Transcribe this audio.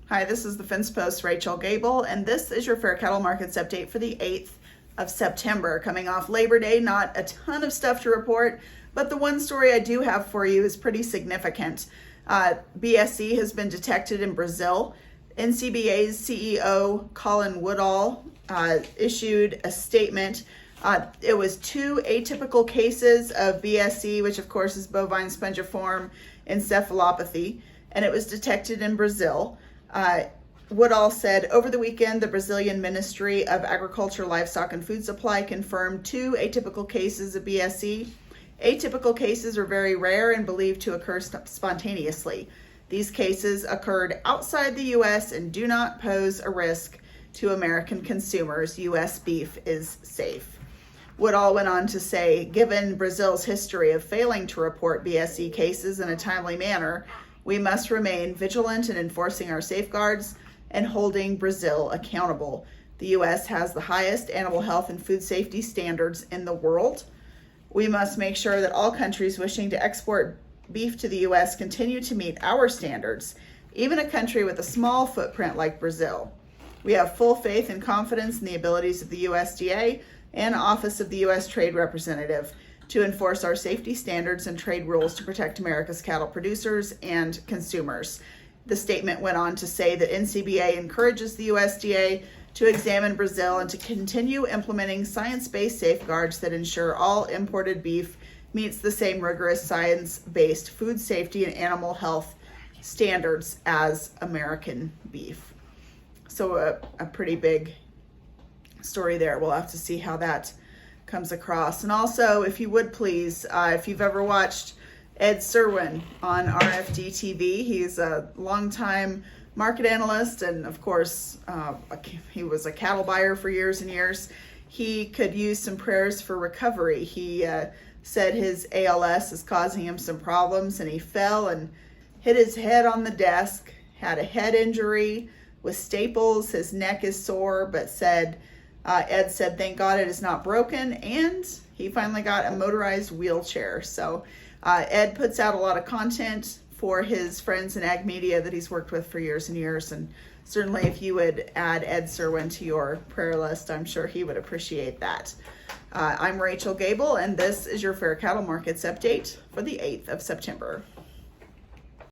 Hi, this is the Fence Post, Rachel Gable, and this is your Fair Cattle Markets update for the 8th of September. Coming off Labor Day, not a ton of stuff to report, but the one story I do have for you is pretty significant. BSE has been detected in Brazil. NCBA's CEO, Colin Woodall, issued a statement. It was 2 atypical cases of BSE, which of course is bovine spongiform encephalopathy, and it was detected in Brazil. Woodall said, over the weekend, the Brazilian Ministry of Agriculture, Livestock and Food Supply confirmed 2 atypical cases of BSE. Atypical cases are very rare and believed to occur spontaneously. These cases occurred outside the U.S. and do not pose a risk to American consumers. U.S. beef is safe. Woodall went on to say, given Brazil's history of failing to report BSE cases in a timely manner, we must remain vigilant in enforcing our safeguards and holding Brazil accountable. The U.S. has the highest animal health and food safety standards in the world. We must make sure that all countries wishing to export beef to the U.S. continue to meet our standards, even a country with a small footprint like Brazil. We have full faith and confidence in the abilities of the USDA and Office of the U.S. Trade Representative to enforce our safety standards and trade rules to protect America's cattle producers and consumers. The statement went on to say that NCBA encourages the USDA to examine Brazil and to continue implementing science-based safeguards that ensure all imported beef meets the same rigorous science-based food safety and animal health standards as American beef. So a pretty big story there. We'll have to see how that comes across. And also, if you would please, if you've ever watched Ed Serwin on RFD TV, he's a longtime market analyst, and of course, he was a cattle buyer for years and years. He could use some prayers for recovery. He said his ALS is causing him some problems, and he fell and hit his head on the desk, had a head injury with staples. His neck is sore, but Ed said, thank God it is not broken, and he finally got a motorized wheelchair. So Ed puts out a lot of content for his friends in ag media that he's worked with for years and years, and certainly if you would add Ed Serwin to your prayer list, I'm sure he would appreciate that. I'm Rachel Gable, and this is your Fair Cattle Markets update for the 8th of September.